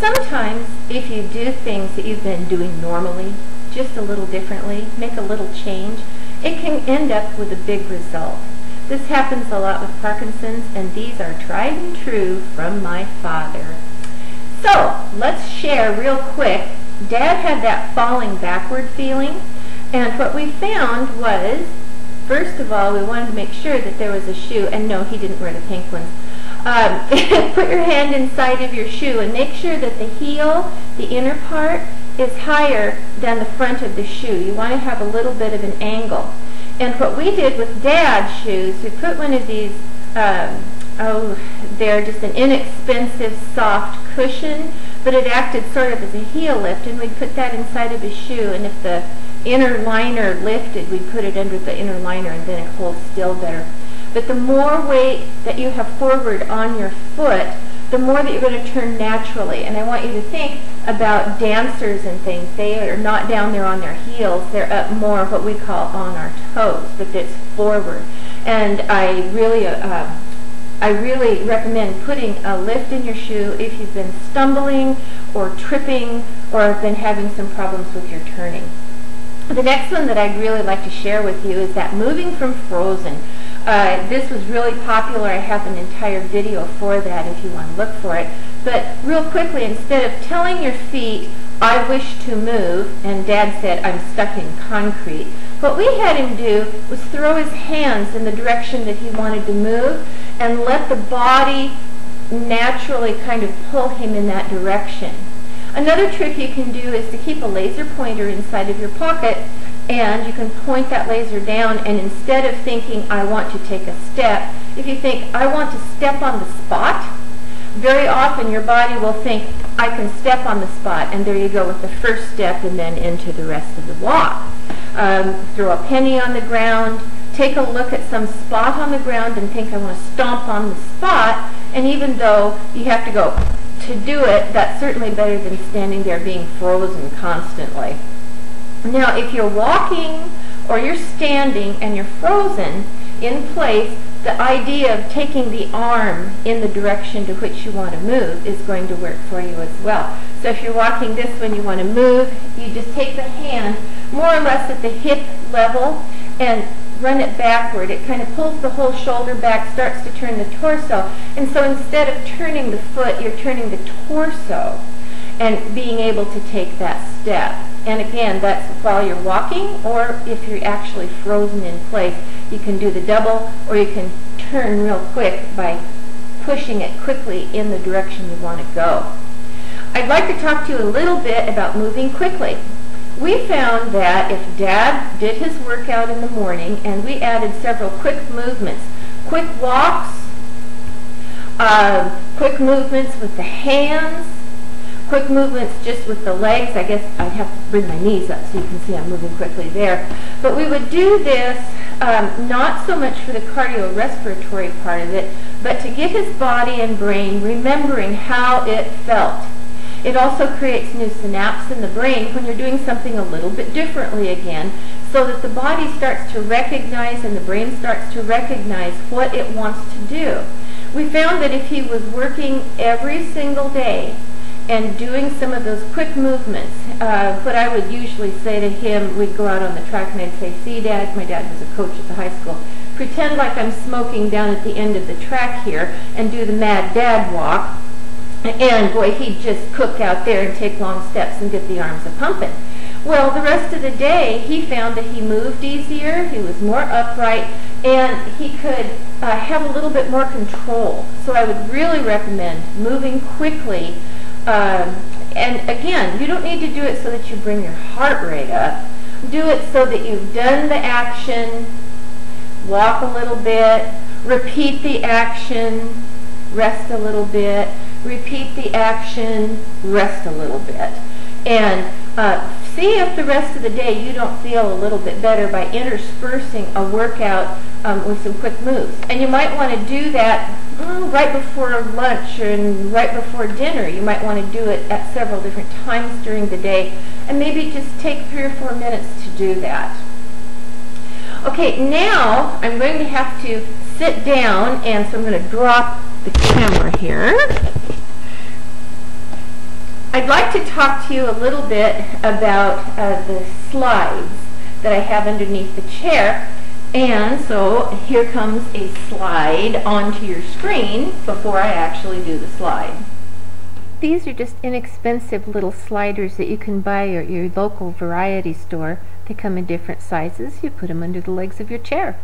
Sometimes if you do things that you've been doing normally, just a little differently, make a little change, it can end up with a big result. This happens a lot with Parkinson's, and these are tried and true from my father. So let's share real quick. Dad had that falling backward feeling, and what we found was, first of all, we wanted to make sure that there was a shoe, and no, he didn't wear the pink ones. Put your hand inside of your shoe and make sure that the heel, the inner part, is higher than the front of the shoe. You want to have a little bit of an angle. And what we did with Dad's shoes, we put one of these, they're just an inexpensive soft cushion, but it acted sort of as a heel lift, and we'd put that inside of his shoe, and if the inner liner lifted, we'd put it under the inner liner, and then it holds still better. But the more weight that you have forward on your foot, the more that you're going to turn naturally. And I want you to think about dancers and things. They are not down there on their heels. They're up more what we call on our toes, but it's forward. And I really recommend putting a lift in your shoe if you've been stumbling or tripping or have been having some problems with your turning. The next one that I'd really like to share with you is that moving from frozen. This was really popular. I have an entire video for that if you want to look for it. But real quickly, instead of telling your feet, I wish to move, and Dad said, I'm stuck in concrete, what we had him do was throw his hands in the direction that he wanted to move and let the body naturally kind of pull him in that direction. Another trick you can do is to keep a laser pointer inside of your pocket, and you can point that laser down, and instead of thinking, I want to take a step, if you think, I want to step on the spot, very often your body will think, I can step on the spot, and there you go with the first step and then into the rest of the walk. Throw a penny on the ground, take a look at some spot on the ground and think, I want to stomp on the spot, and even though you have to go to do it, that's certainly better than standing there being frozen constantly. Now, if you're walking or you're standing and you're frozen in place, the idea of taking the arm in the direction to which you want to move is going to work for you as well. So if you're walking this way and you want to move, you just take the hand more or less at the hip level and run it backward. It kind of pulls the whole shoulder back, starts to turn the torso. And so instead of turning the foot, you're turning the torso and being able to take that step. And again, that's while you're walking, or if you're actually frozen in place, you can do the double, or you can turn real quick by pushing it quickly in the direction you want to go. I'd like to talk to you a little bit about moving quickly. We found that if Dad did his workout in the morning and we added several quick movements, quick walks, quick movements with the hands, quick movements just with the legs. I guess I'd have to bring my knees up so you can see I'm moving quickly there. But we would do this not so much for the cardiorespiratory part of it, but to get his body and brain remembering how it felt. It also creates new synapses in the brain when you're doing something a little bit differently again, so that the body starts to recognize and the brain starts to recognize what it wants to do. We found that if he was working every single day and doing some of those quick movements, what I would usually say to him, we'd go out on the track and I'd say, see Dad, my dad was a coach at the high school, pretend like I'm smoking down at the end of the track here and do the Mad Dad walk. And boy, he'd just cook out there and take long steps and get the arms a-pumping. Well, the rest of the day, he found that he moved easier, he was more upright, and he could have a little bit more control. So I would really recommend moving quickly. And again, you don't need to do it so that you bring your heart rate up. Do it so that you've done the action, walk a little bit, repeat the action, rest a little bit, repeat the action, rest a little bit. And see if the rest of the day you don't feel a little bit better by interspersing a workout with some quick moves. And you might want to do that right before lunch and right before dinner. You might want to do it at several different times during the day, and maybe just take 3 or 4 minutes to do that. Okay, now I'm going to have to sit down, and so I'm going to drop the camera here. I'd like to talk to you a little bit about the slides that I have underneath the chair. And so here comes a slide onto your screen before I actually do the slide. These are just inexpensive little sliders that you can buy at your local variety store. They come in different sizes. You put them under the legs of your chair.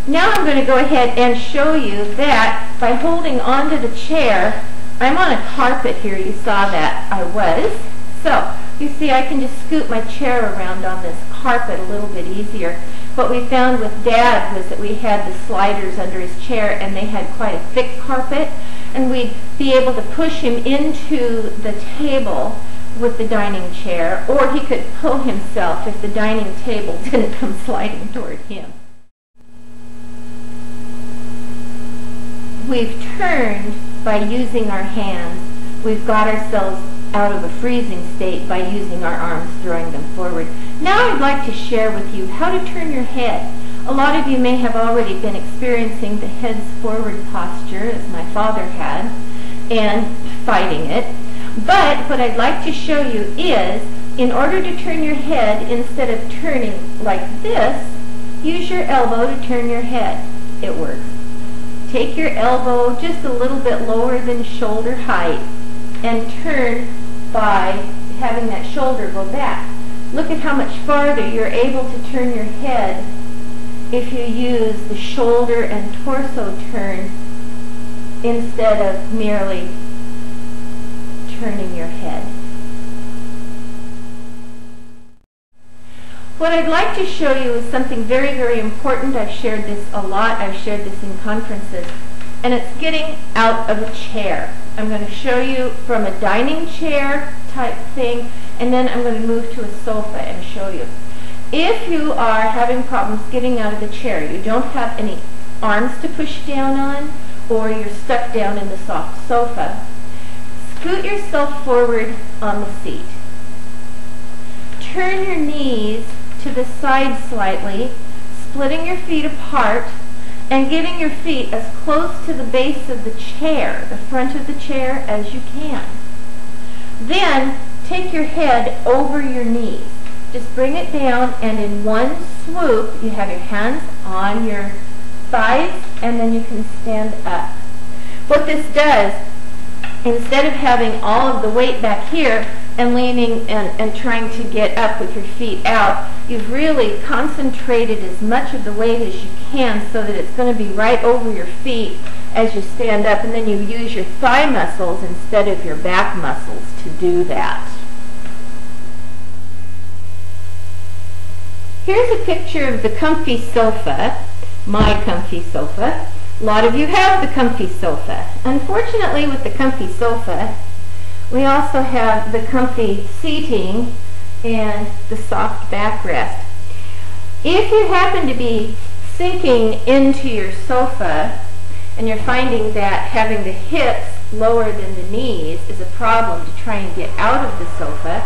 Now I'm going to go ahead and show you that by holding onto the chair, I'm on a carpet here. You saw that I was. So you see I can just scoot my chair around on this carpet a little bit easier. What we found with Dad was that we had the sliders under his chair and they had quite a thick carpet, and we'd be able to push him into the table with the dining chair, or he could pull himself if the dining table didn't come sliding toward him. We've turned by using our hands. We've got ourselves out of a freezing state by using our arms, throwing them forward. Now I'd like to share with you how to turn your head. A lot of you may have already been experiencing the heads forward posture, as my father had, and fighting it. But what I'd like to show you is, in order to turn your head, instead of turning like this, use your elbow to turn your head. It works. Take your elbow just a little bit lower than shoulder height and turn by having that shoulder go back. Look at how much farther you're able to turn your head if you use the shoulder and torso turn instead of merely turning your head. What I'd like to show you is something very, very important. I've shared this a lot. I've shared this in conferences. And it's getting out of a chair. I'm going to show you from a dining chair type thing, and then I'm going to move to a sofa and show you. If you are having problems getting out of the chair, you don't have any arms to push down on, or you're stuck down in the soft sofa, scoot yourself forward on the seat. Turn your knees to the side slightly, splitting your feet apart and getting your feet as close to the base of the chair, the front of the chair, as you can. Then take your head over your knees. Just bring it down, and in one swoop you have your hands on your thighs, and then you can stand up. What this does, instead of having all of the weight back here and leaning and trying to get up with your feet out, you've really concentrated as much of the weight as you can so that it's going to be right over your feet as you stand up, and then you use your thigh muscles instead of your back muscles to do that. Here's a picture of the comfy sofa, my comfy sofa. A lot of you have the comfy sofa. Unfortunately, with the comfy sofa, we also have the comfy seating and the soft backrest. If you happen to be sinking into your sofa and you're finding that having the hips lower than the knees is a problem to try and get out of the sofa,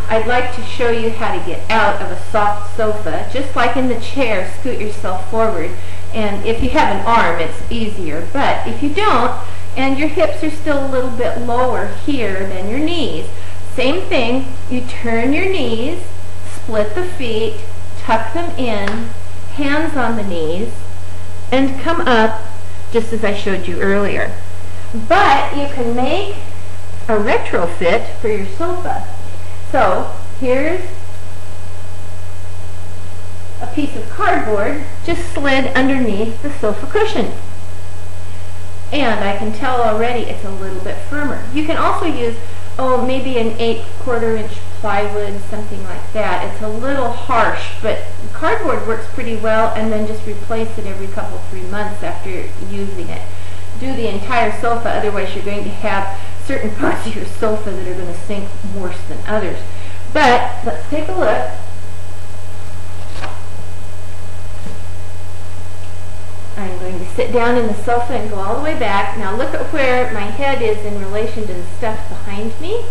I'd like to show you how to get out of a soft sofa. Just like in the chair, scoot yourself forward. And if you have an arm, it's easier. But if you don't, and your hips are still a little bit lower here than your knees, same thing, you turn your knees, split the feet, tuck them in, hands on the knees, and come up just as I showed you earlier. But you can make a retrofit for your sofa. So here's a piece of cardboard just slid underneath the sofa cushion. And I can tell already it's a little bit firmer. You can also use, maybe an 8/4 inch plywood, something like that. It's a little harsh, but cardboard works pretty well, and then just replace it every couple, 3 months after using it. Do the entire sofa, otherwise you're going to have certain parts of your sofa that are going to sink worse than others. But let's take a look. I'm going to sit down in the sofa and go all the way back. Now look at where my head is in relation to the stuff behind me.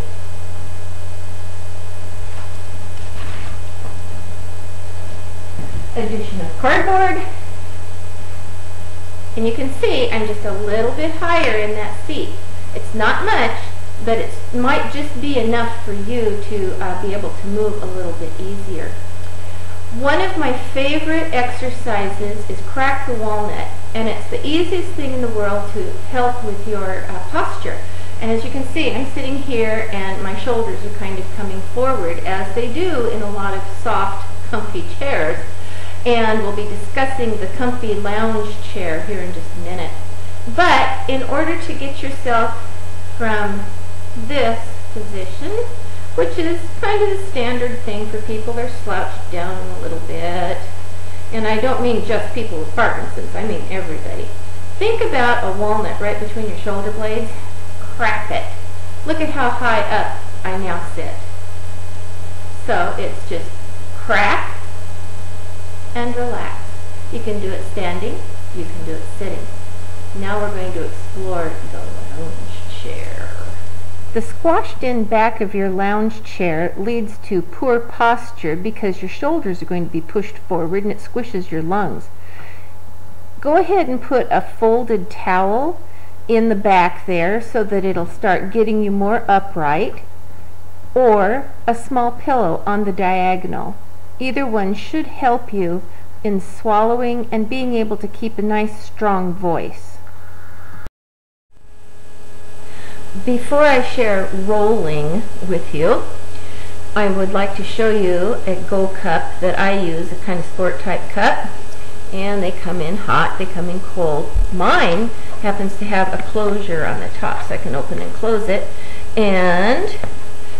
Addition of cardboard. And you can see I'm just a little bit higher in that seat. It's not much, but it might just be enough for you to be able to move a little bit easier. One of my favorite exercises is crack the walnut, and it's the easiest thing in the world to help with your posture. And as you can see, I'm sitting here and my shoulders are kind of coming forward, as they do in a lot of soft, comfy chairs. And we'll be discussing the comfy lounge chair here in just a minute. But in order to get yourself from this position, which is kind of the standard thing for people, they're slouched down a little bit. And I don't mean just people with Parkinson's, I mean everybody. Think about a walnut right between your shoulder blades. Crack it. Look at how high up I now sit. So it's just crack and relax. You can do it standing, you can do it sitting. Now we're going to explore the lounge chair. The squashed in back of your lounge chair leads to poor posture because your shoulders are going to be pushed forward and it squishes your lungs. Go ahead and put a folded towel in the back there so that it'll start getting you more upright, or a small pillow on the diagonal. Either one should help you in swallowing and being able to keep a nice strong voice. Before I share rolling with you, I would like to show you a Go cup that I use, a kind of sport type cup. And they come in hot, they come in cold. Mine happens to have a closure on the top, so I can open and close it. And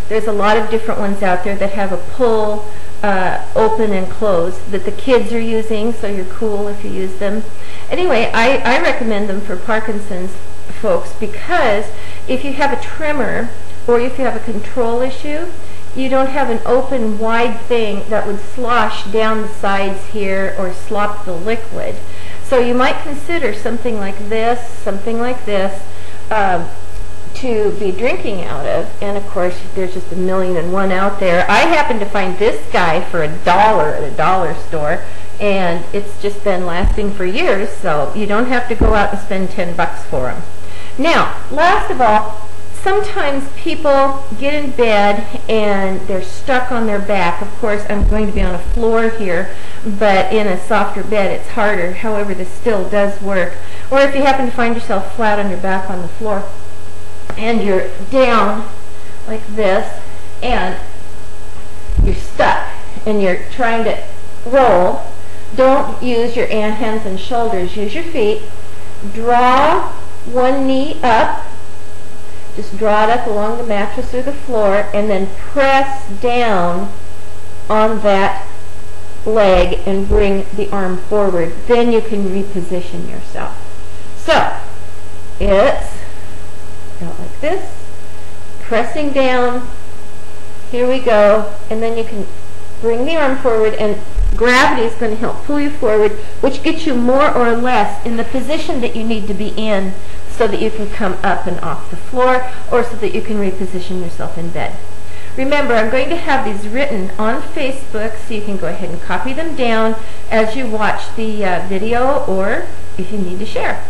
there's a lot of different ones out there that have a pull, open and close, that the kids are using, so you're cool if you use them. Anyway, I recommend them for Parkinson's folks because if you have a tremor or if you have a control issue, you don't have an open, wide thing that would slosh down the sides here or slop the liquid. So you might consider something like this to be drinking out of. And of course, there's just 1,000,001 out there. I happened to find this guy for $1 at a dollar store, and it's just been lasting for years, so you don't have to go out and spend $10 for him. Now, last of all, sometimes people get in bed and they're stuck on their back. Of course, I'm going to be on a floor here, but in a softer bed it's harder. However, this still does work. Or if you happen to find yourself flat on your back on the floor and you're down like this and you're stuck and you're trying to roll, don't use your hands and shoulders. Use your feet. Draw one knee up. Just draw it up along the mattress or the floor and then press down on that leg and bring the arm forward. Then you can reposition yourself. So it's out like this, pressing down, here we go, and then you can bring the arm forward and gravity is going to help pull you forward, which gets you more or less in the position that you need to be in so that you can come up and off the floor, or so that you can reposition yourself in bed. Remember, I'm going to have these written on Facebook, so you can go ahead and copy them down as you watch the video, or if you need to share.